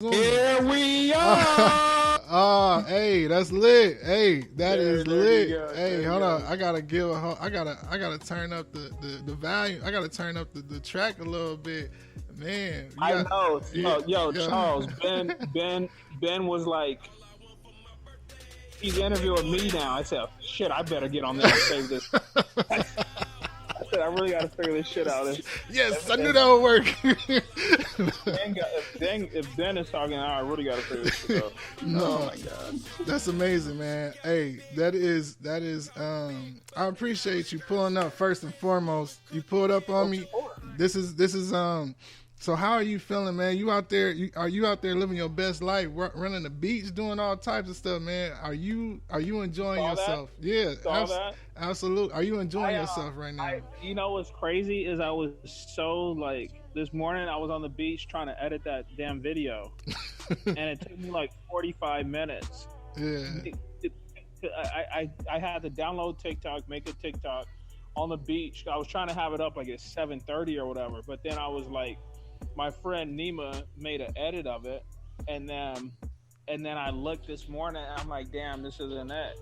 Here we are. Oh, hey, that's lit. Hey, that is lit. Hey, hold on. I gotta turn up the volume. I gotta turn up the track a little bit. Man, I know. Yo, Charles, Ben was like, he's interviewing me now. I said, shit, I better get on there and save this. I said, I really got to figure this shit out. Yes, I knew that would work. If Ben is talking, I really got to figure this shit out. No, oh my god, that's amazing, man. Hey, that is. I appreciate you pulling up first and foremost. You pulled up on me. This is. So how are you feeling, man? You out there? Are you out there living your best life, running the beach, doing all types of stuff, man? Are you enjoying yourself? Yeah, absolutely. Are you enjoying yourself right now? You know what's crazy is I was so like this morning I was on the beach trying to edit that damn video, and it took me like 45 minutes. Yeah. I had to download TikTok, make a TikTok on the beach. I was trying to have it up like at 7:30 or whatever, but then I was like, my friend Nima made an edit of it, and then I looked this morning and I'm like, damn, this isn't it.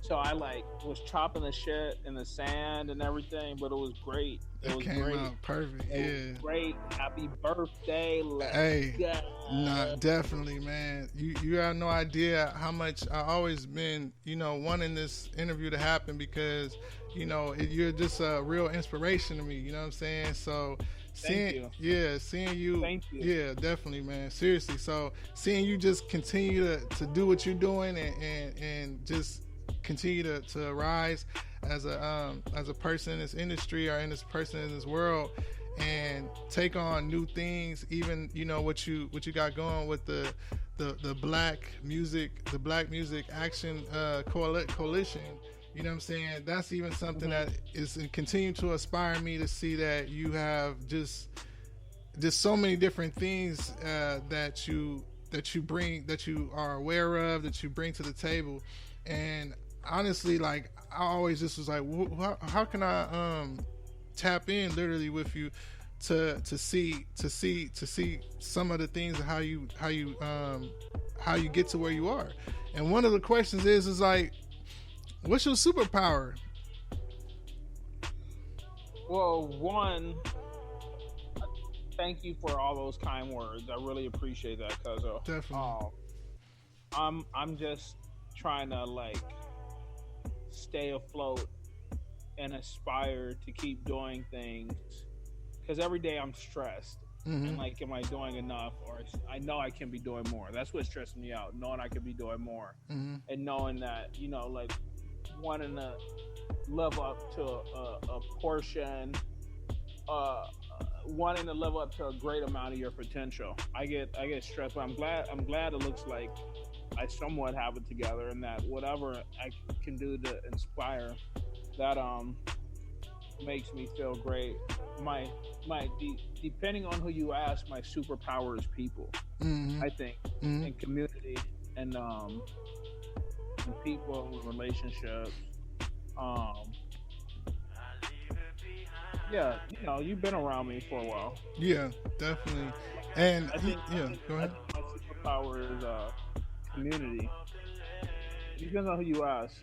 So I like was chopping the shit in the sand and everything, but it was great. It was came great. Out perfect. It was great. Happy birthday. Hey, nah, definitely, man. You have no idea how much I always been, wanting this interview to happen because, you're just a real inspiration to me. You know what I'm saying? So. Seeing you. Thank you. Yeah, definitely, man. Seriously. So seeing you just continue to do what you're doing and just continue to rise as a person in this industry or in this person in this world and take on new things, even what you got going with the black music action coalition. You know what I'm saying? That's even something that is continue to inspire me to see that you have just so many different things that you bring, that you are aware of, that you bring to the table. And honestly, like I always just was like, how can I tap in literally with you to see some of the things of how you get to where you are. And one of the questions is like, what's your superpower? Well, one, thank you for all those kind words. I really appreciate that, Cuzzo. Definitely. I'm just trying to like stay afloat and aspire to keep doing things because every day I'm stressed. Mm-hmm. And like, am I doing enough? Or I know I can be doing more. That's what's stressing me out, knowing I can be doing more. Mm-hmm. And knowing that, like wanting to live up to a portion, wanting to live up to a great amount of your potential. I get stressed, but I'm glad it looks like I somewhat have it together, and that whatever I can do to inspire, that makes me feel great. My depending on who you ask, my superpower is people. Mm-hmm. I think and community and people and relationships. Yeah, you've been around me for a while. Yeah, definitely. And go ahead. My superpower is community. Depends on who you ask.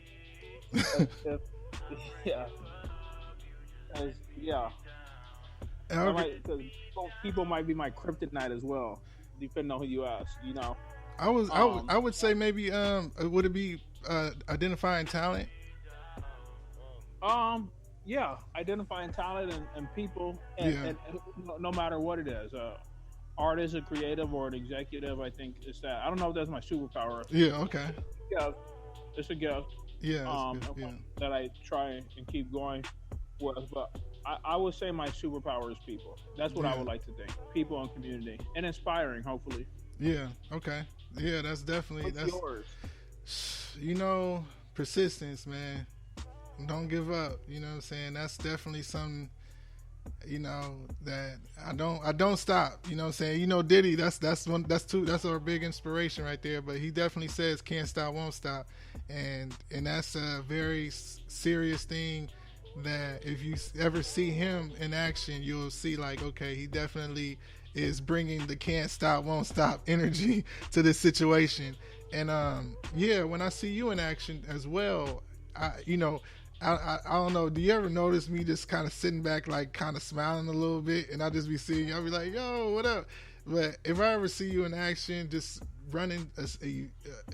People might be my kryptonite as well, depending on who you ask. I would say maybe would it be identifying talent? Yeah, identifying talent and people, and no matter what it is, artist, a creative, or an executive. I think it's that. I don't know if that's my superpower. Yeah. Okay. Yeah, it's a gift. Yeah. That I try and keep going with, but I would say my superpower is people. That's what I would like to think. People and community, and inspiring, hopefully. Yeah. Okay. Yeah, that's definitely What's yours? Persistence, man. Don't give up. You know what I'm saying? That's definitely something. That I don't stop. You know what I'm saying? Diddy. That's our big inspiration right there. But he definitely says can't stop, won't stop, and that's a very serious thing. That if you ever see him in action, you'll see like, okay, he definitely is bringing the can't stop, won't stop energy to this situation. And yeah, when I see you in action as well, you know, I don't know. Do you ever notice me just kind of sitting back, like kind of smiling a little bit, and I'll just be seeing you? I'll be like, "Yo, what up?" But if I ever see you in action, just running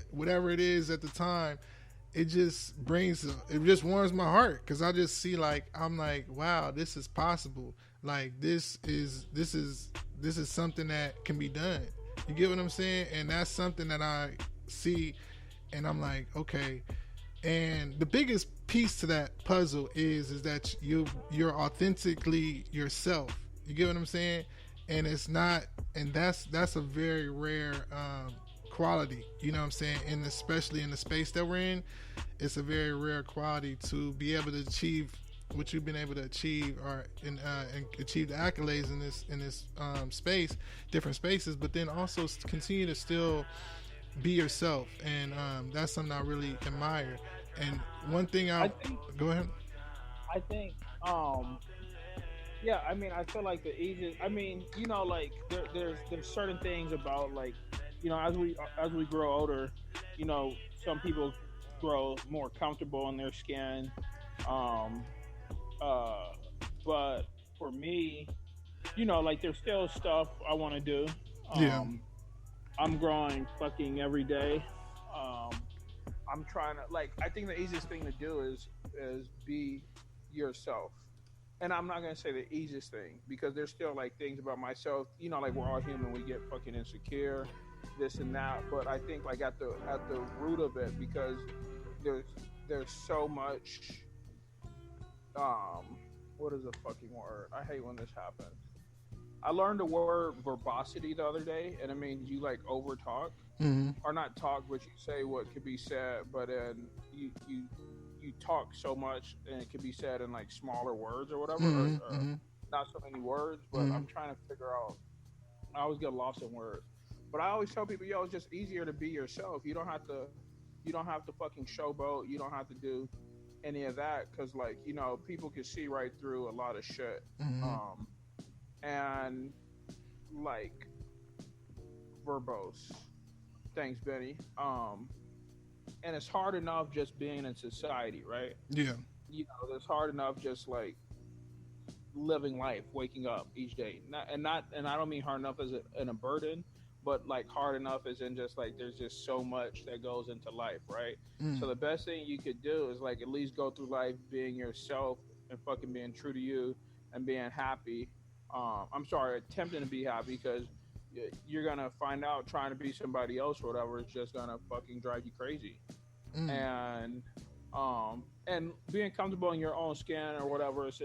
whatever it is at the time, it just warms my heart because I just see like I'm like, wow, this is possible. Like this is something that can be done. You get what I'm saying? And that's something that I see, and I'm like, okay. And the biggest piece to that puzzle is that you're authentically yourself. You get what I'm saying? And it's not, and that's a very rare quality. You know what I'm saying? And especially in the space that we're in, it's a very rare quality to be able to achieve what you've been able to achieve, or and achieve the accolades in this space, different spaces, but then also continue to still be yourself, and that's something I really admire. And one thing I think go ahead. I think yeah, I mean, I feel like the easiest. I mean, like there's certain things about, like, as we grow older, some people grow more comfortable in their skin. Um, uh, but for me, like, there's still stuff I want to do. Yeah, Um, I'm growing fucking every day. Um, I'm trying to, like, I think the easiest thing to do is be yourself. And I'm not gonna say the easiest thing, because there's still, like, things about myself. Like, we're all human. We get fucking insecure, this and that. But I think, like, at the root of it, because there's there's so much. Um, what is a fucking word? I hate when this happens. I learned the word verbosity the other day, and it means you, like, over talk, mm-hmm. or not talk, but you say what could be said, but then you talk so much, and it can be said in, like, smaller words or whatever, Mm-hmm. or Mm-hmm. not so many words. But Mm-hmm. I'm trying to figure out. I always get lost in words, but I always tell people, yo, it's just easier to be yourself. You don't have to. You don't have to fucking showboat. You don't have to do any of that, because, like, people can see right through a lot of shit. Mm-hmm. And, like, verbose. Thanks, Benny. And it's hard enough just being in society, right? Yeah. It's hard enough just, like, living life, waking up each day. And I don't mean hard enough as in a burden, but, like, hard enough as in just, like, there's just so much that goes into life, right? Mm. So the best thing you could do is, like, at least go through life being yourself and fucking being true to you and being happy. I'm sorry, attempting to be happy, because you're gonna find out trying to be somebody else or whatever is just gonna fucking drive you crazy. Mm. And being comfortable in your own skin or whatever, it's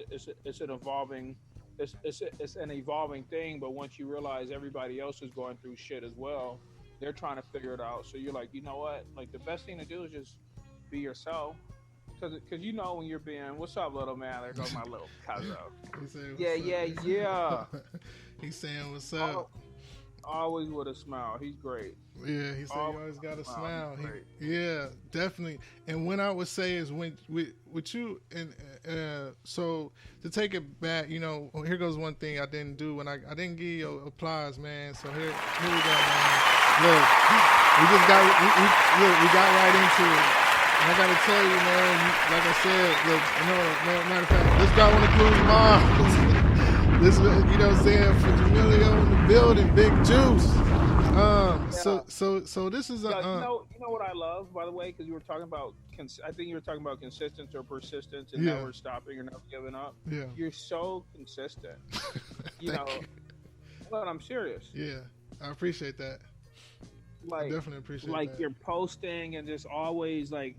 an evolving, it's an evolving thing. But once you realize everybody else is going through shit as well, they're trying to figure it out. So you're like, you know what, like, the best thing to do is just be yourself. Because when you're being, what's up, little man? There goes my little cousin. Yeah. He's saying what's up. Always with a smile. He's great. Yeah, he said you always got a smile. Yeah, definitely. And what I would say is when with you, and so to take it back, here goes one thing I didn't do when I didn't give you applause, man. So here we go, man. Look, we got right into it. And I gotta tell you, man, like I said, look, matter of fact, this guy want to cruise Mars. This, what I'm saying, for Jamilioo in the building, big juice. So this is a. You know what I love, by the way, because you were talking about, I think you were talking about consistency or persistence, and never stopping or never giving up. Yeah. You're so consistent. You. But I'm serious. Yeah, I appreciate that. Like, I definitely appreciate like that. You're posting and just always, like,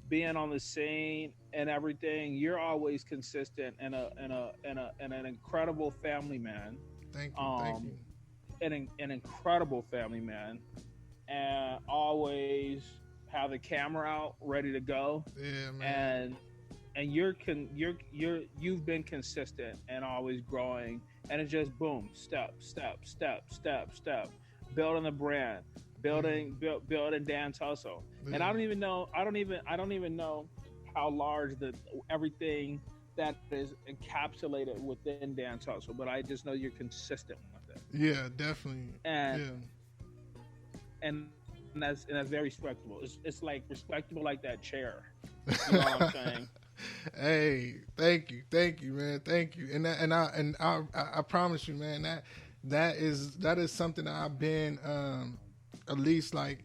being on the scene and everything. You're always consistent and an incredible family man. Thank you. An incredible family man, and always have the camera out ready to go. Yeah, man. And you've been consistent and always growing, and it's just boom, step, building the brand, building Dance Hustle. Yeah. And I don't even know how large everything that is encapsulated within Dance Hustle, but I just know you're consistent with it. Yeah, definitely. and Yeah. and that's very respectable. It's like respectable like that chair. You know what I'm saying? Hey, thank you, man, thank you. And I promise you, man, that is something that I've been at least like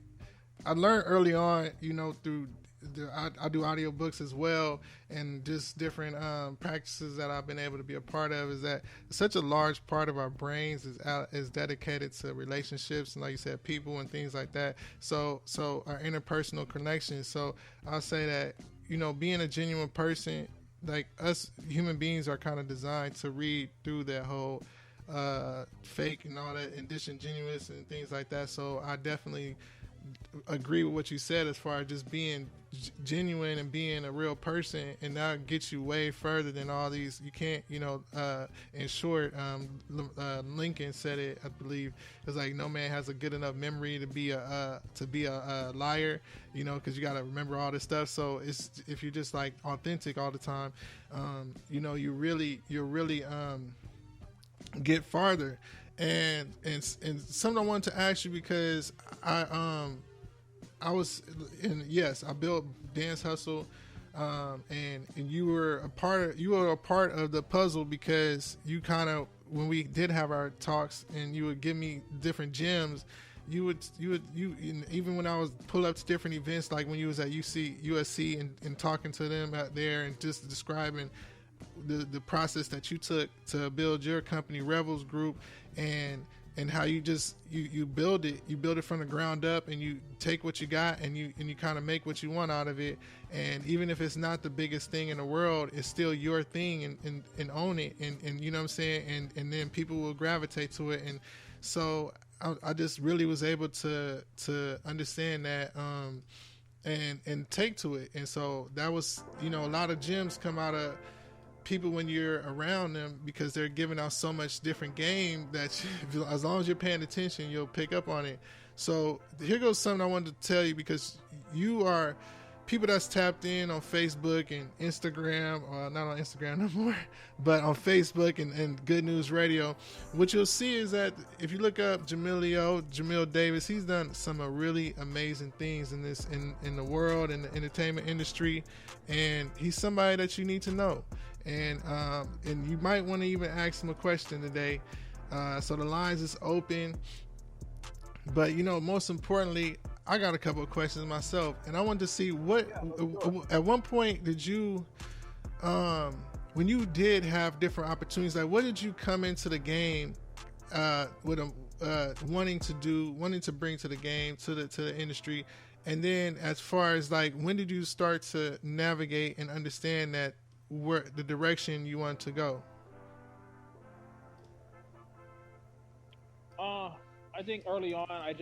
I learned early on, through I do audiobooks as well, and just different practices that I've been able to be a part of. Is that such a large part of our brains is dedicated to relationships and, like you said, people and things like that. So our interpersonal connections. So I'll say that being a genuine person, like us human beings, are kind of designed to read through that whole fake and all that and disingenuous and things like that. So I definitely agree with what you said as far as just being genuine and being a real person, and that gets you way further than all these. You can't, in short, Lincoln said it, I believe. It's like no man has a good enough memory to be a liar, because you got to remember all this stuff. So it's if you're just like authentic all the time, you really get farther. And something I wanted to ask you, because I was yes, I built Dance Hustle, and you were a part of the puzzle, because you kind of, when we did have our talks and you would give me different gems, you even when I was pull up to different events, like when you was at USC and talking to them out there and just describing the process that you took to build your company, Rebels Group, and how you just you build it from the ground up, and you take what you got and you kind of make what you want out of it. And even if it's not the biggest thing in the world, it's still your thing, and own it, and you know what I'm saying, and then people will gravitate to it. And so I just really was able to understand that, and take to it. And so that was, a lot of gems come out of people when you're around them, because they're giving out so much different game that as long as you're paying attention, you'll pick up on it. So here goes something I wanted to tell you, because you are people that's tapped in on Facebook and Instagram, or not on Instagram no more, but on Facebook and Good News Radio. What you'll see is that if you look up Jamil Davis, he's done some really amazing things in the world, in the entertainment industry, and he's somebody that you need to know. And you might want to even ask him a question today. So the lines is open. But most importantly, I got a couple of questions myself, and I wanted to see at one point did you, when you did have different opportunities, like what did you come into the game with wanting to bring to the game, to the industry, and then as far as like when did you start to navigate and understand that where the direction you want to go? I think early on, I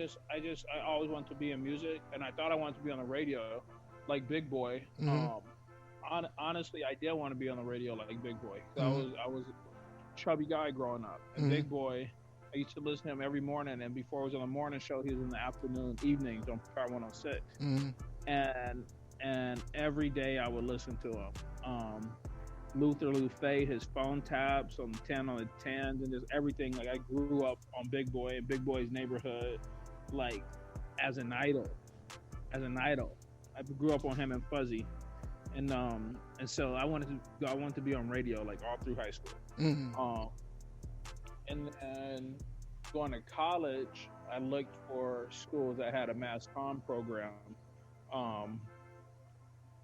always wanted to be in music, and I thought I wanted to be on the radio, like Big Boy. Honestly, I did want to be on the radio like Big Boy. I was a chubby guy growing up, and Big Boy, I used to listen to him every morning. And before it was on the morning show, he was in the afternoon, evenings on Power 106, and every day I would listen to him. Luther Lufay, his phone taps on the 10 on the 10s, and just everything. Like I grew up on Big Boy and Big Boy's Neighborhood, like as an idol. I grew up on him and Fuzzy, and so I wanted to be on radio like all through high school. And then going to college, I looked for schools that had a mass comm program,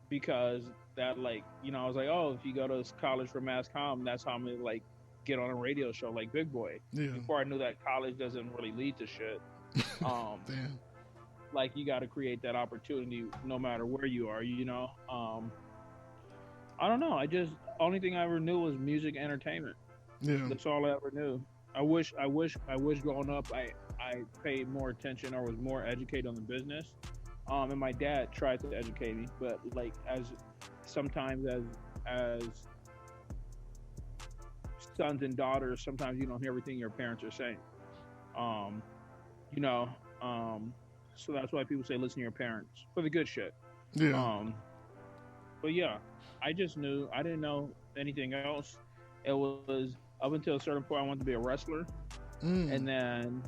because that, like, I was like, oh, if you go to college for mass comm, that's how I'm gonna like get on a radio show like Big Boy. Yeah. Before I knew that college doesn't really lead to shit. Damn. Like you got to create that opportunity no matter where you are. I don't know. Only thing I ever knew was music, entertainment. Yeah. That's all I ever knew. I wish growing up I paid more attention or was more educated on the business. And my dad tried to educate me, but like sometimes as sons and daughters, sometimes you don't hear everything your parents are saying. So that's why people say listen to your parents for the good shit. Yeah. But yeah, I just knew, I didn't know anything else. It was up until a certain point I wanted to be a wrestler. and then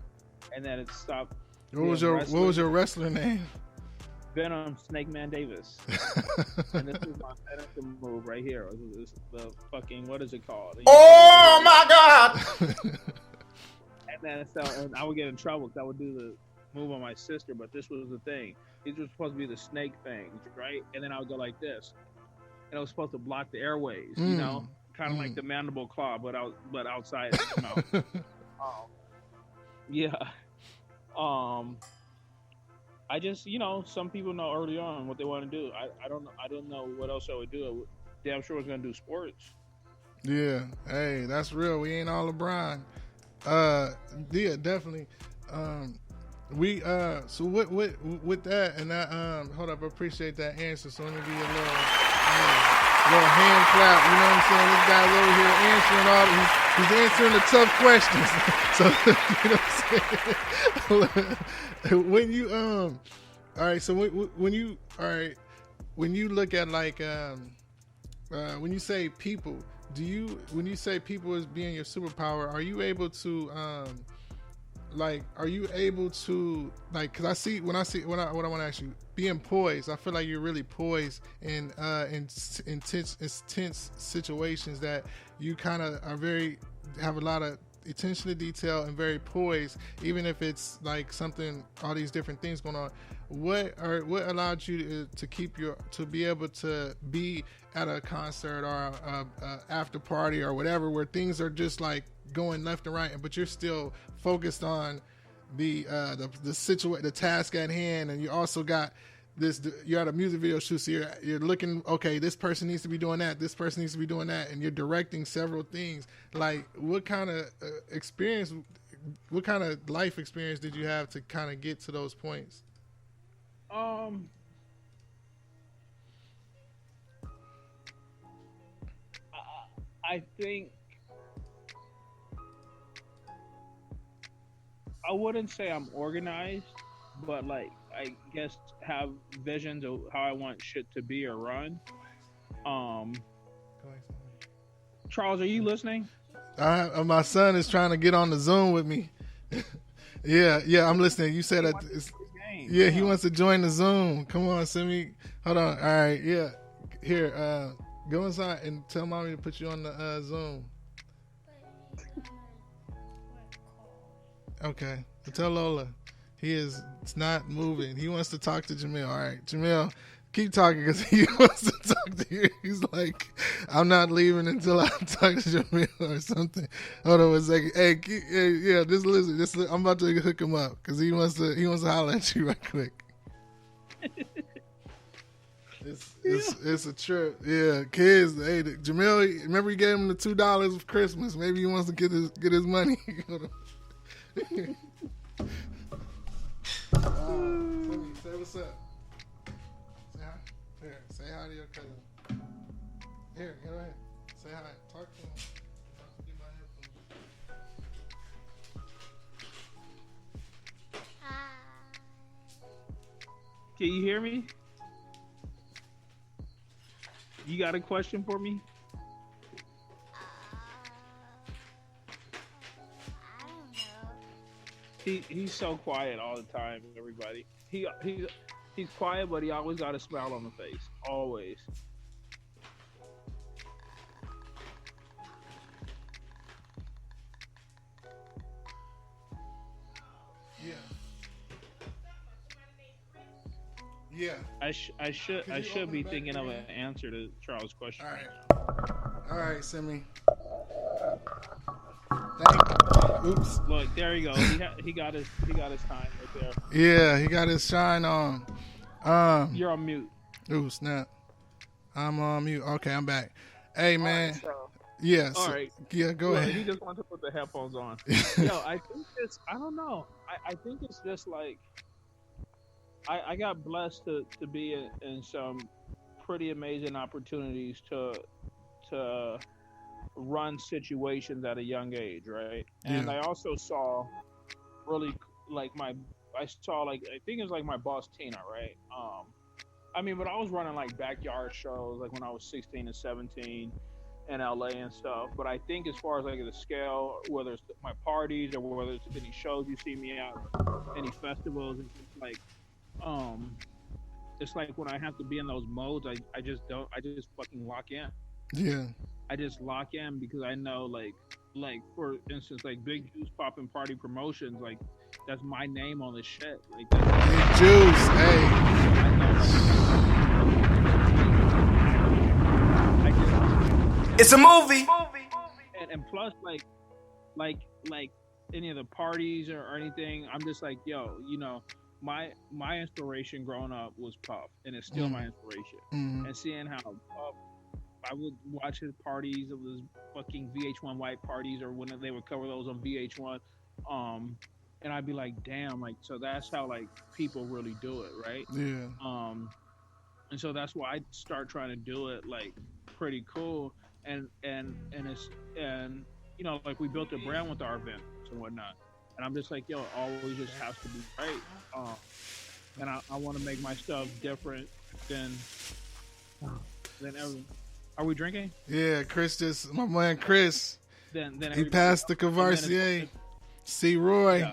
it stopped What being was wrestling. your wrestler name? Venom Snake Man Davis. And this is my signature move right here. This, the fucking, what is it called? Oh my God! And then and I would get in trouble because I would do the move on my sister, but this was the thing. These were supposed to be the snake things, right? And then I would go like this, and it was supposed to block the airways, kind of like the mandible claw, but outside the mouth. Yeah. I just, some people know early on what they want to do. I don't know what else I would do. Damn sure I was gonna do sports. Yeah, hey, that's real. We ain't all LeBron. Yeah, definitely. So with that and that, hold up, I appreciate that answer. So let me give you a little hand clap. You know what I'm saying? This guy's over here answering he's answering the tough questions. So you know what I'm saying? When you all right. So when you look at like when you say people. When you say people as being your superpower, are you able to because I see what I want to ask you, being poised, I feel like you're really poised in tense situations that you kind of have a lot of attention to detail and very poised, even if it's like something, all these different things going on. What allowed you to be able to be at a concert or a after party or whatever, where things are just like going left and right, but you're still focused on the task at hand, and you also got this. You're at a music video shoot, so you're looking. Okay, this person needs to be doing that. This person needs to be doing that, and you're directing several things. Like, what kind of experience? What kind of life experience did you have to kind of get to those points? I think I wouldn't say I'm organized, but like I guess have visions of how I want shit to be or run. Charles, are you listening? My son is trying to get on the Zoom with me. Yeah, I'm listening. You said that. Yeah, he wants to join the Zoom. Come on, send me. Hold on. All right, yeah. Here, go inside and tell mommy to put you on the Zoom. Okay. Tell Lola. It's not moving. He wants to talk to Jamil. All right, Jamil, keep talking because he wants to talk to you. He's like, I'm not leaving until I talk to Jamil or something. Hold on a second. Hey, just listen. I'm about to hook him up because he wants to holler at you right quick. It's a trip. Yeah, kids. Hey, Jamil, remember you gave him the $2 of Christmas. Maybe he wants to get his money. Let me say what's up. Say hi. Here, say hi to your cousin. Here, go ahead. Say hi. Talk to him. Get my headphones. Can you hear me? You got a question for me? I don't know. He's so quiet all the time, everybody. He's quiet, but he always got a smile on the face. Always. Yeah. I should be thinking of an answer to Charles' question. All right, Simi. Oops. Look, there you go. He got his time right there. Yeah, he got his shine on. You're on mute. Ooh, snap. I'm on mute. Okay, I'm back. Hey, man. Right, so, yeah. All right. Yeah, go ahead. He just wants to put the headphones on. Yo, I think I don't know. I think it's just like, I got blessed to be in some pretty amazing opportunities to run situations at a young age, right? And Yeah. I also saw really like I think it was like my boss Tina, right? But I was running like backyard shows like when I was 16 and 17, in LA and stuff. But I think as far as like the scale, whether it's my parties or whether it's any shows you see me at, any festivals, um, it's like when I have to be in those modes, I just don't, I just fucking lock in. Yeah. I just lock in because I know like for instance like Big Juice Poppin' Party Promotions, like that's my name on the shit. Like that's Big Juice, hey. I know It's a movie. and plus like any of the parties or anything, I'm just like, yo, my inspiration growing up was Puff, and it's still my inspiration. And seeing how Puff, I would watch his parties, of his fucking VH1 white parties, or when they would cover those on VH1, and I'd be like, damn, like so that's how like people really do it, right? Yeah. And so that's why I start trying to do it like pretty cool, and it's and like we built a brand with our events and whatnot, and I'm just like, yo, it always just has to be right, and I want to make my stuff different than everyone. Are we drinking? Yeah, Chris just, my man Chris, Then he passed the Cavassier. C. Roy, yeah.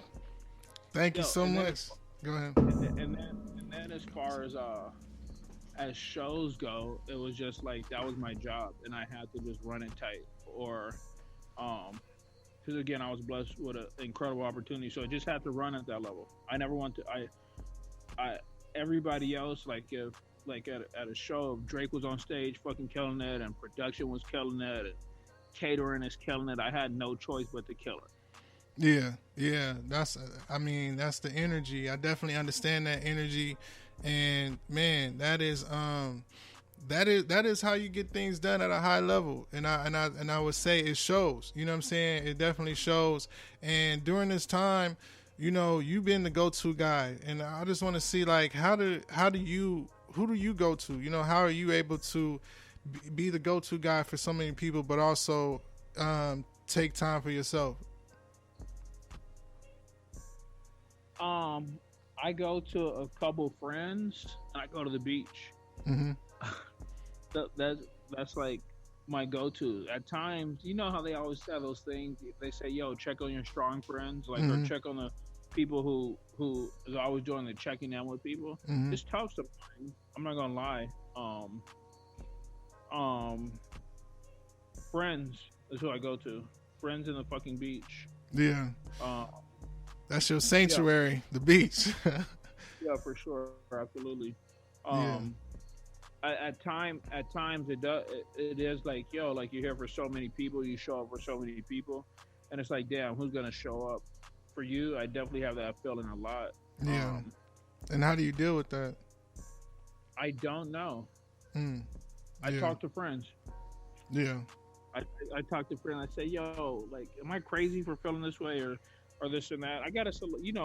thank you so much. Go ahead. And then as far as shows go, it was just like that was my job, and I had to just run it tight, or because again, I was blessed with an incredible opportunity, so I just had to run at that level. I never want to. I everybody else, like if like at a show, if Drake was on stage fucking killing it, and production was killing it, and catering is killing it, I had no choice but to kill it. Yeah, that's the energy. I definitely understand that energy, and man, that is how you get things done at a high level. And I would say it shows. You know what I'm saying? It definitely shows. And during this time, you've been the go-to guy, and I just want to see like who do you go to? How are you able to be the go-to guy for so many people, but also take time for yourself? I go to a couple friends, and I go to the beach. Mm-hmm. That's like my go-to. At times, you know how they always have those things. They say, "Yo, check on your strong friends," like or check on the people who is always doing the checking in with people. Mm-hmm. It's tough sometimes. I'm not gonna lie. Friends is who I go to. Friends in the fucking beach. Yeah. That's your sanctuary, the beach. Yeah, for sure, absolutely. Yeah. At times it is like, yo, like you're here for so many people, you show up for so many people, and it's like, damn, who's gonna show up for you? I definitely have that feeling a lot. Yeah. And how do you deal with that? I don't know. I Yeah. talk to friends. Yeah. I talk to friends. I say, yo, like, am I crazy for feeling this way or this and that? I gotta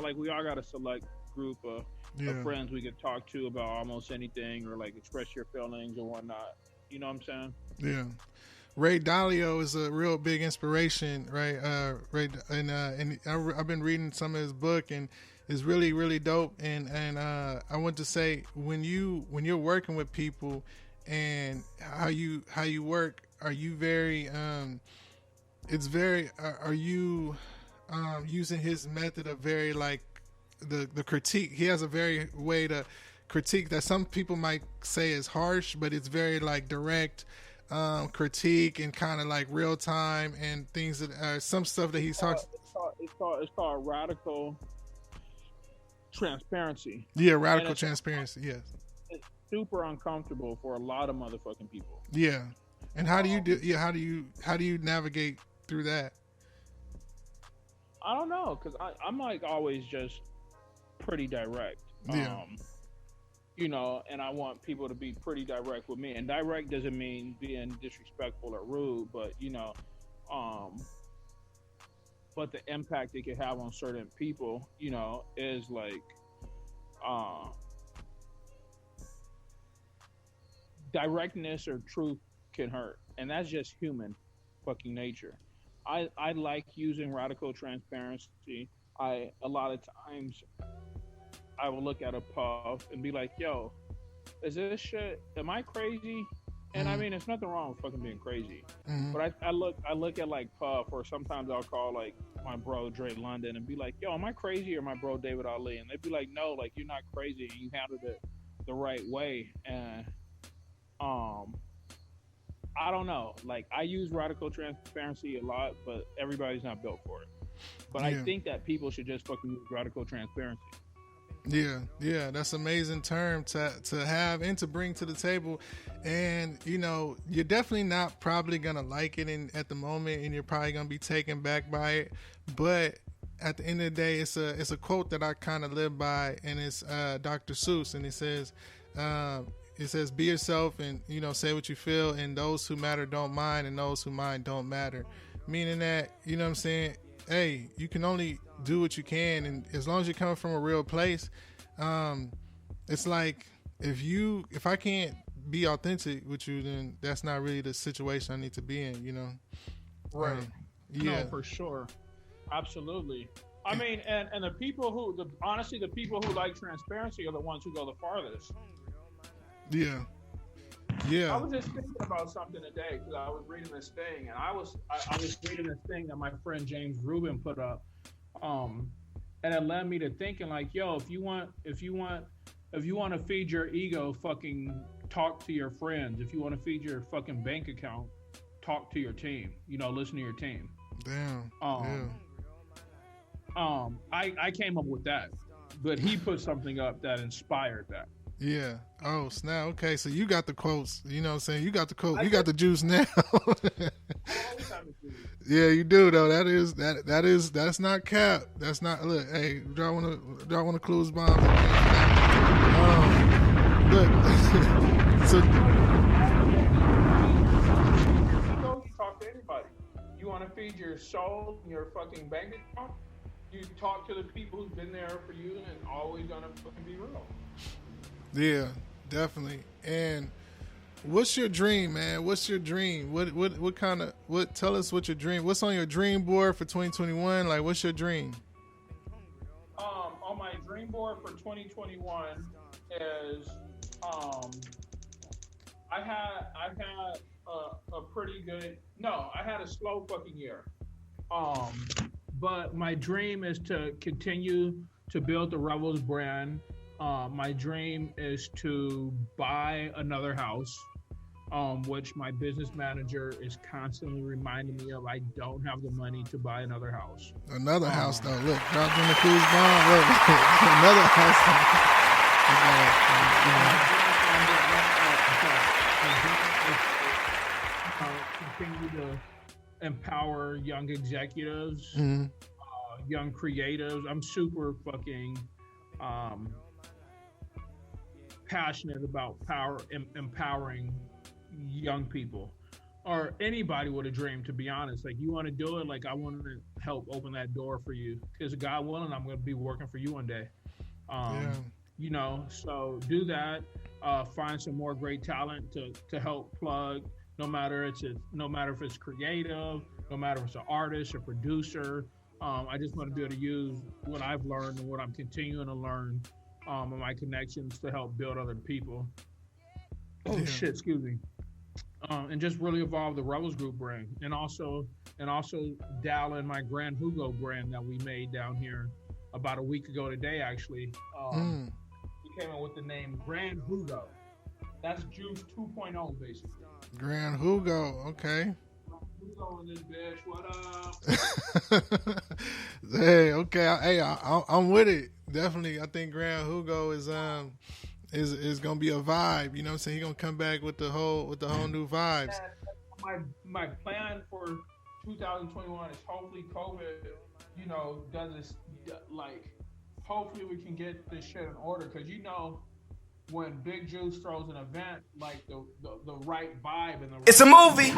like we all got a select group of friends we could talk to about almost anything, or like express your feelings or whatnot. You know what I'm saying? Yeah. Ray Dalio is a real big inspiration, right? And I've been reading some of his book, and it's really, really dope. And I want to say, when you're working with people and how you work, are you very are you using his method of very like the critique? He has a very way to critique that some people might say is harsh, but it's very like direct critique and kind of like real time and things that some stuff that he's talking. It's called radical transparency. Yeah, radical transparency. Yes. It's super uncomfortable for a lot of motherfucking people. Yeah. And how do you do? Yeah, how do you navigate through that? I don't know, because I'm like always just pretty direct. Yeah. And I want people to be pretty direct with me. And direct doesn't mean being disrespectful or rude, but but the impact it can have on certain people, is like directness or truth can hurt, and that's just human fucking nature. I like using radical transparency. A lot of times I will look at a puff and be like, yo, is this shit, am I crazy And I mean, it's nothing wrong with fucking being crazy. Mm-hmm. But I look at like Puff, or sometimes I'll call like my bro Dre London and be like, "Yo, am I crazy?" Or my bro David Ali, and they'd be like, "No, like you're not crazy. You handled it the right way." And um, I don't know. Like I use radical transparency a lot, but everybody's not built for it. But I think that people should just fucking use radical transparency. Yeah, that's an amazing term to have and to bring to the table. And you're definitely not probably gonna like it at the moment, and you're probably gonna be taken back by it. But at the end of the day, it's a quote that I kind of live by, and it's Dr. Seuss, and it says, "Be yourself, and say what you feel, and those who matter don't mind, and those who mind don't matter." Meaning that, you know what I'm saying? Hey, you can only do what you can, and as long as you're coming from a real place, it's like if I can't be authentic with you, then that's not really the situation I need to be in, Right. Yeah. No, for sure. Absolutely. I mean, and the people honestly, the people who like transparency are the ones who go the farthest. Yeah. I was just thinking about something today because I was reading this thing, and I was reading this thing that my friend James Rubin put up, and it led me to thinking like, yo, if you want to feed your ego, fucking talk to your friends. If you want to feed your fucking bank account, talk to your team. Listen to your team. Damn. I came up with that, but he put something up that inspired that. Yeah. Oh, snap. Okay, so you got the quotes. You know what I'm saying? You got the quote. You got the juice now. Yeah, you do though. That's not cap. That's not. Look, hey, do I want to close bombs? Look. So you talk to anybody. You want to feed your soul, your fucking bank account. You talk to the people who've been there for you and always gonna fucking be real. Yeah, definitely. And what's your dream, man? What's your dream? Tell us what your dream. What's on your dream board for 2021? Like, what's your dream? On my dream board for 2021 is I had a pretty good. No, I had a slow fucking year. But my dream is to continue to build the Rebels brand. My dream is to buy another house, which my business manager is constantly reminding me of. I don't have the money to buy another house. Another house, though. Look, dropped in the cruise bomb. Look, another house. Continue to empower young executives, young creatives. I'm super fucking passionate about empowering young people, or anybody with a dream, to be honest. Like, you want to do it, like, I want to help open that door for you, because God willing, I'm going to be working for you one day. So do that. Find some more great talent to help plug, no matter if it's creative, no matter if it's an artist or producer. I just want to be able to use what I've learned and what I'm continuing to learn, and my connections to help build other people. Oh shit, excuse me. And just really evolve the Rebels Group brand, and also dial in my Grand Hugo brand that we made down here about a week ago today, actually. We came in with the name Grand Hugo. That's Juice 2.0, basically. Grand Hugo, okay. Hugo in this bitch, what up? Hey, okay, hey, I'm with it. Definitely, I think Grand Hugo is gonna be a vibe. You know what I'm saying? He's gonna come back with the whole new vibes. My plan for 2021 is hopefully COVID, does this, like, hopefully we can get this shit in order, because when Big Juice throws an event, like the right vibe and It's a movie.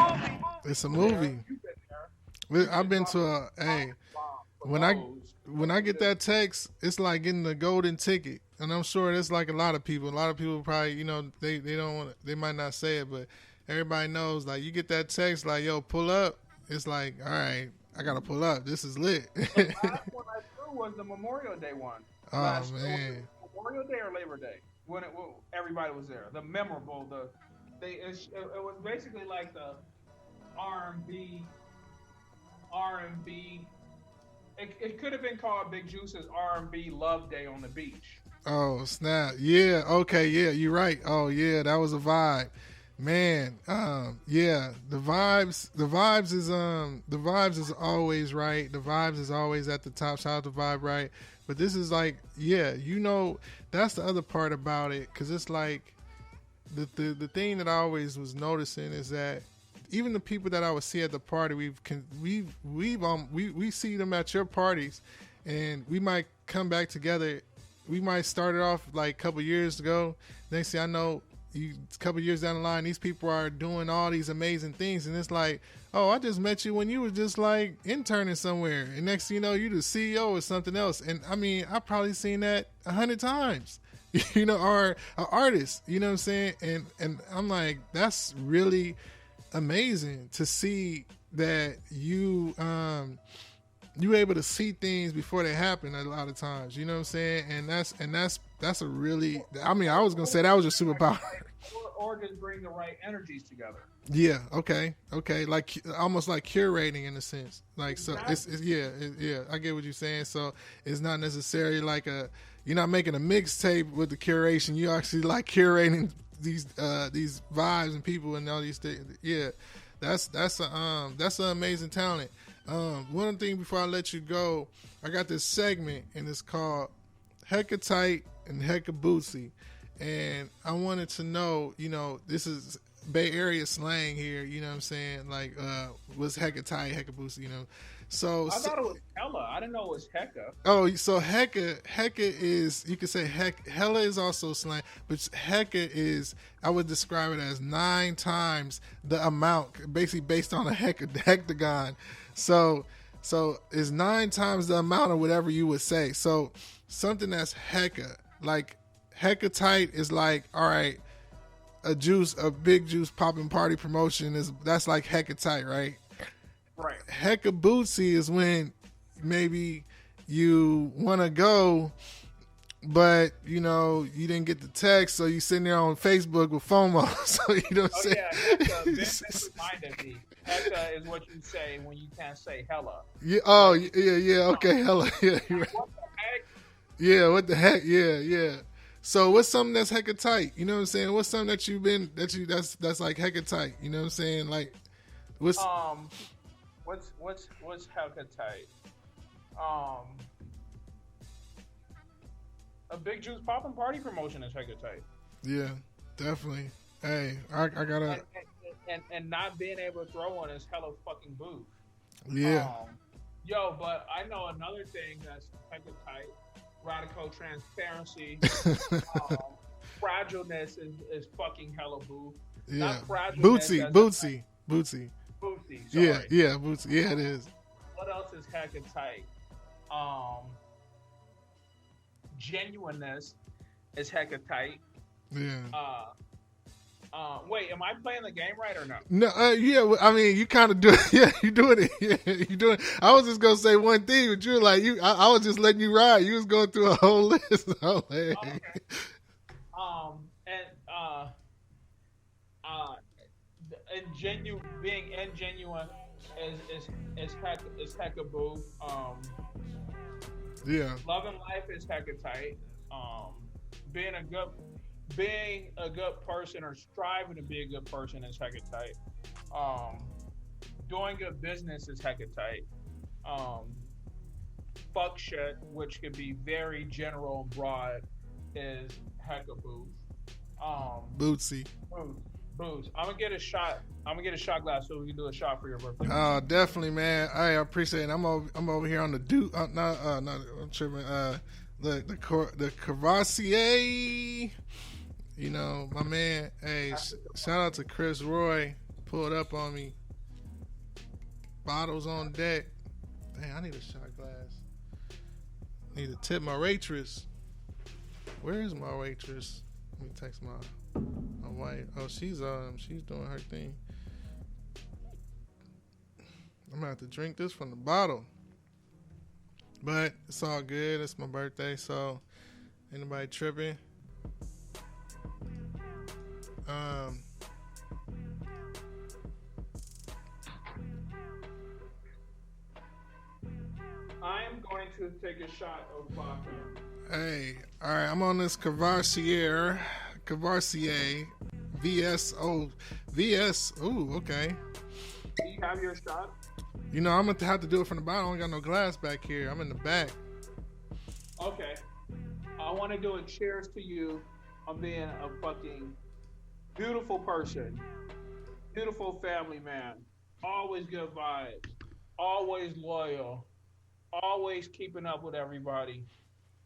It's a movie. I've been to when I get that text, it's like getting the golden ticket, and I'm sure there's like a lot of people probably, they don't want, they might not say it, but everybody knows, like, you get that text like, yo, pull up. It's like, all right, I gotta pull up. This is lit. The last one I threw was the Memorial Day one. Man. Memorial Day or Labor Day? When everybody was there. The memorable, it was basically like the R&B R&B. It could have been called Big Juice's R&B Love Day on the beach. Oh snap! Yeah, okay, yeah, you're right. Oh yeah, that was a vibe, man. Yeah, the vibes is always right. The vibes is always at the top. Shout out to Vibe Right. But this is like, yeah, that's the other part about it, because it's like the thing that I always was noticing is that even the people that I would see at the party, we see them at your parties, and we might come back together. We might start it off like a couple years ago. Next thing I know, a couple years down the line, these people are doing all these amazing things, and it's like, oh, I just met you when you were just like interning somewhere, and next thing you know, you're the CEO or something else. And I mean, I've probably seen that 100 times, or an artist, you know what I'm saying? And I'm like, that's really amazing to see that you able to see things before they happen a lot of times, you know what I'm saying? And that's a really, I mean, I was gonna say that was your superpower. Or just bring the right energies together. Yeah. Okay. Like almost like curating in a sense. Like, so yeah. I get what you're saying. So it's not necessarily like you're not making a mixtape with the curation. You actually like curating these vibes and people and all these things. Yeah. That's an amazing talent. One thing before I let you go, I got this segment and it's called Hecka Tight and Hecka Bootsy. And I wanted to know, this is Bay Area slang here, you know what I'm saying? Like, what's Hecka Tight, Hecka Bootsy, So I thought it was hella. I didn't know it was hecka. Oh, so hecka is, you could say hella is also slang, but hecka is, I would describe it as 9 times the amount, basically based on a hectagon. So it's 9 times the amount of whatever you would say. So something that's hecka, like hecka tight is like, all right, a big juice popping party promotion that's like hecka tight, right? Right. Hecka bootsy is when maybe you want to go, but you didn't get the text, so you sitting there on Facebook with FOMO. So you know what I'm saying? Yeah, Vince reminded me. Hecka is what you say when you can't say hella. Yeah. Oh, yeah. Okay, hella. Yeah. You're right. What the heck? Yeah. What the heck? Yeah. So what's something that's hecka tight? You know what I'm saying? What's something that's like hecka tight? You know what I'm saying? Like, what's hecka tight? A big juice popping party promotion is hecka tight. Yeah, definitely. Hey, I gotta. And not being able to throw one is hella fucking boo. Yeah. But I know another thing that's hecka tight. Radical transparency. Fragileness is fucking hella boo. Yeah. Not fragileness. Bootsy. Bootsy. Yeah, Sorry. yeah, Bootsy. Yeah, it is. What else is hecka tight? Genuineness is hecka tight. Yeah. Wait, am I playing the game right or no? No, yeah. I mean, you kind of do it. Yeah, you doing it. Yeah, you doing it. I was just gonna say one thing, but you're like I was just letting you ride. You was going through a whole list. Okay. Being ingenuine is hecka boo. Yeah. Loving life is hecka tight. Being a good person or striving to be a good person is hecka tight. Doing good business is hecka tight. Fuck shit, which could be very general and broad, is hecka boo. Bootsy. Booze. I'm gonna get a shot glass so we can do a shot for your birthday. Oh, definitely, man. I appreciate it. I'm over here on the I'm tripping. The Cavassier. My man. Hey, shout out to Chris Roy. Pulled up on me. Bottles on deck. Dang, I need a shot glass. Need to tip my waitress. Where is my waitress? Let me text my wife. Oh, she's doing her thing. I'm gonna have to drink this from the bottle. But it's all good. It's my birthday, so ain't nobody tripping. to take a shot of vodka. Hey, all right, I'm on this Cavassier VS. Ooh, okay. Do you have your shot? You know, I'm gonna have to do it from the bottom. I don't got no glass back here. I'm in the back. Okay. I want to do a cheers to you on being a fucking beautiful person, beautiful family man, always good vibes, always loyal, always keeping up with everybody,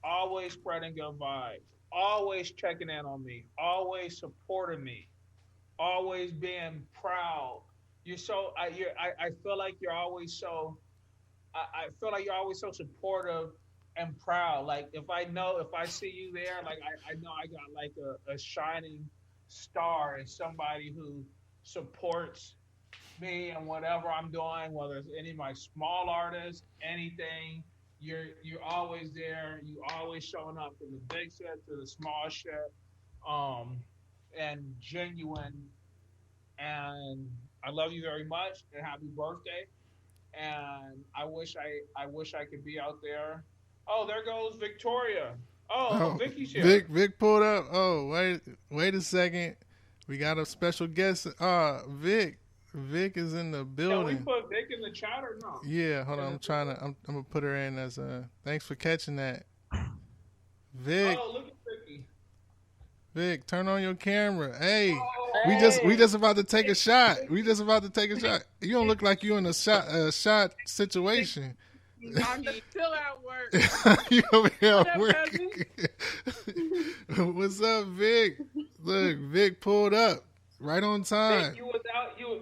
always spreading good vibes, always checking in on me, always supporting me, always being proud. You're so I feel like you're always so I feel like you're always so supportive and proud. Like if I see you there, like I know I got like a shining star and somebody who supports me and whatever I'm doing, whether it's any of my small artists, anything. You're always there. You always showing up from the big shit to the small shit, and genuine. And I love you very much. And happy birthday. And I wish I could be out there. Oh, there goes Victoria. Oh, Oh, Vicky's here. Vic pulled up. Oh, wait a second. We got a special guest. Vic is in the Can we building. put Vic in the chat or no? Yeah, hold on. I'm gonna put her in as a. Thanks for catching that, Vic. Oh, look at Vicky. Vic, turn on your camera. Hey, Oh, we just about to take a shot. We just about to take a shot. You don't look like you in a shot situation. I'm still at work. You over here What up, working. What's up, Vic? Look, Vic pulled up right on time. Vic,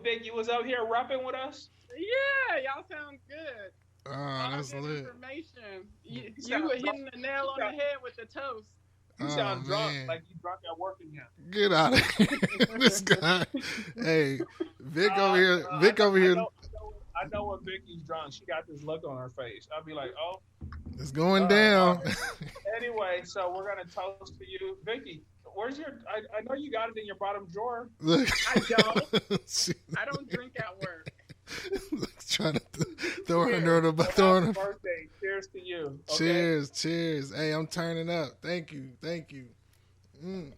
Vic, you was out here rapping with us. Yeah, y'all sound good. Oh, that's good lit. information. You sound were hitting the nail on the head with the toast. You Oh, sound drunk, man. like you drunk at work again. Get out of here. This guy. Hey, Vic over here. Vic over here. I know when Vicky's drunk, she got this look on her face. I'll be like, oh. It's going down. Anyway, so we're gonna toast to you, Vicky. Where's your? I know you got it in your bottom drawer. Look. I don't. I don't drink at work. Trying to throw her under the Happy birthday! Cheers to you. Okay? Cheers. Hey, I'm turning up. Thank you. Mm.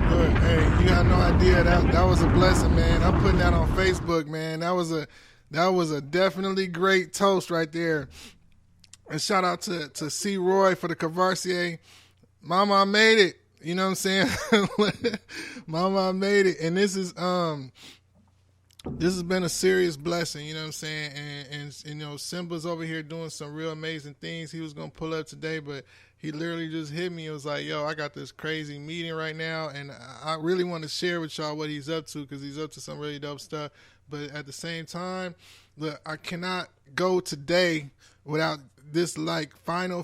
Look, hey, you got no idea that was a blessing, man. I'm putting that on Facebook, man. That was a definitely great toast right there. And shout out to C. Roy for the Cavassier. Mama, I made it. You know what I'm saying? Mama, I made it. And this has been a serious blessing, you know what I'm saying? And you know, Simba's over here doing some real amazing things. He was gonna pull up today, but he literally just hit me. It was like, yo, I got this crazy meeting right now, and I really want to share with y'all what he's up to, because he's up to some really dope stuff. But at the same time, look, I cannot go today without this like final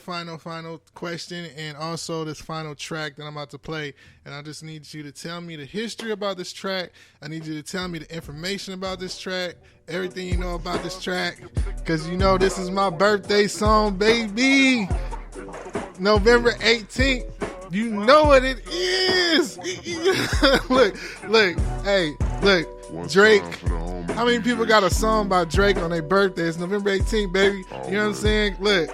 question, and also this final track that I'm about to play. And I just need you to tell me the history about this track. I need you to tell me the information about this track, everything you know about this track, because you know this is my birthday song, baby. November 18th. You know what it is. look, hey, look, Drake. How many people got a song by Drake on their birthday? It's November 18th, baby. You know what I'm saying? Look,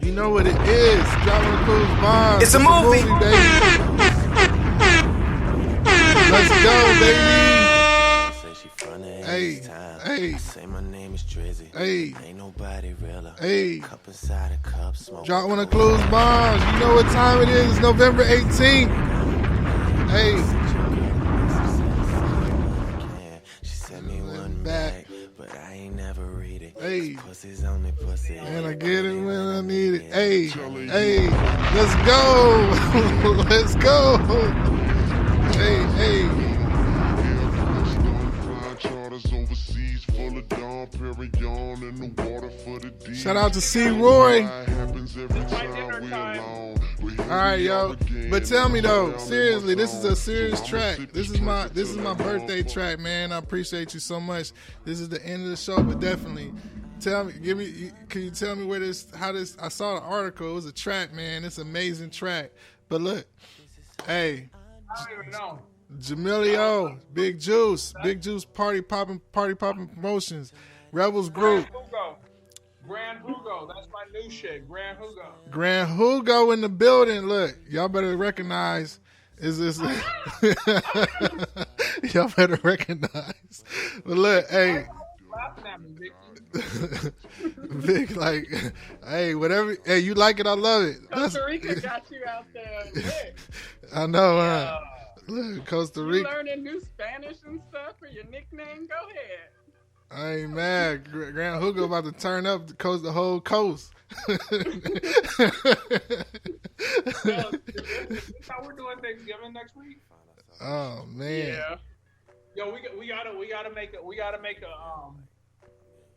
you know what it is. Dropping the Clues Bombs. It's a movie, baby. Let's go, baby. Hey. Say my name is Drizzy. Hey. Ain't nobody realer. Hey. Cup inside a cup, smoke. Drop one of Clues Bombs. You know what time it is. It's November 18th. Hey. She sent me one back, but I ain't never read it. Hey. Pussy's only pussy. And I get it when I need it. Hey, let's go. Let's go. Hey. Shout out to C. Roy. All right, yo. But tell me though, seriously, this is a serious track. This is my birthday track, man. I appreciate you so much. This is the end of the show, but definitely can you tell me how this, I saw the article, it was a track, man. It's an amazing track. But look, hey. I don't even know. Jamilioo, Big Juice party popping promotions, Rebels Group, Grand Hugo. That's my new shit. Grand Hugo. Grand Hugo in the building. Look, y'all better recognize. Is this? Y'all better recognize. But look, hey. Laughing at me, Vicky. Vic, like, hey, whatever. Hey, you like it? I love it. Costa Rica got you out there. Vic. I know. Look, Costa You Rica. learning new Spanish and stuff for your nickname? Go ahead. I ain't mad. Grand Hugo about to turn up the whole coast. This how we're doing Thanksgiving next week. Oh man. Yeah. Yo, we gotta make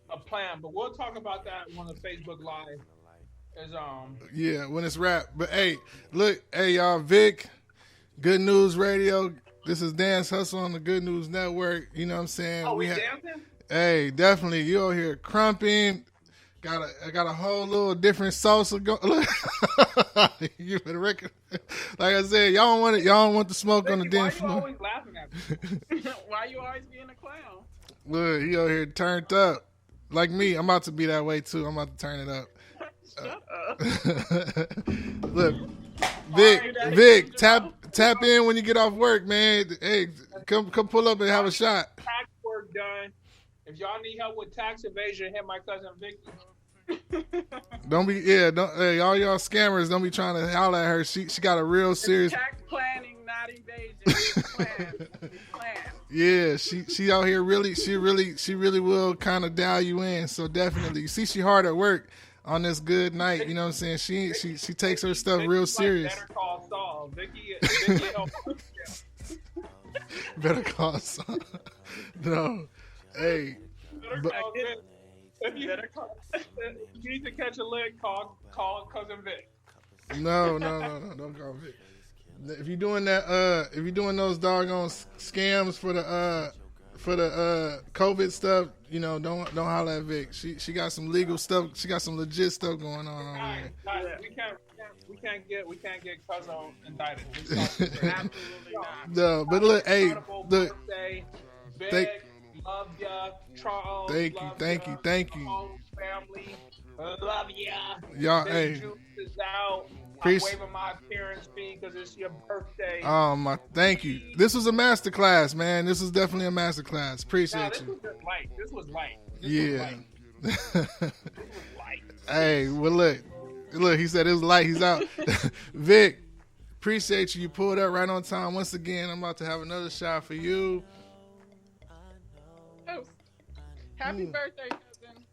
a plan, but we'll talk about that on the Facebook Live. Yeah, when it's wrapped. But hey, look, hey y'all, Vic, Good News Radio. This is Dance Hustle on the Good News Network. You know what I'm saying? Oh, we dancing? Hey, definitely. You over here crumping. I got a whole little different salsa going. You better reckon. Like I said, y'all don't want it. Y'all don't want the smoke on the dance floor. Why you always laughing at me? Why you always being a clown? Look, he over here turned up. Like me, I'm about to be that way too. I'm about to turn it up. Shut up. Look, Vic, tap in when you get off work, man. Hey, come pull up and have a shot. Tax work done. If y'all need help with tax evasion, hit my cousin Vicky. Hey, all y'all scammers, don't be trying to holler at her. She got a real serious tax planning, not evasion. Plan. Yeah, she out here really will kind of dial you in. So definitely, you see, she hard at work on this good night. You know what I'm saying? She takes her stuff real serious. Better call Saul. Vicky help. Better call Saul. No, hey. If you need to catch a lick, call cousin Vic. No, don't call Vic. If you're doing that, if you're doing those doggone scams for the COVID stuff, you know, don't holler at Vic. She got some legal stuff. She got some legit stuff going on over here. We can't get cousin indicted. Absolutely not. No, but look, hey, look. Love ya, Charles. Thank you. Family, love ya. Y'all, hey. Juice is out. I'm waiving my appearance fee because it's your birthday. Oh my, thank you. This was a masterclass, man. This was definitely a masterclass. Appreciate you. This was light. Yeah. This was light. Hey, well look, he said it was light. He's out. Vic, appreciate you. You pulled up right on time once again. I'm about to have another shot for you. Oh, happy birthday, cousin.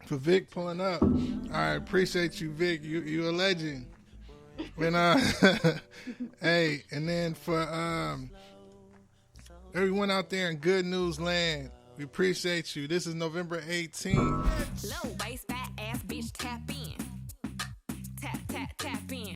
For Vic pulling up. All right, appreciate you, Vic. You a legend. When hey, and then for everyone out there in Good News Land, we appreciate you. This is November 18th. Low waist, fat ass bitch, tap in.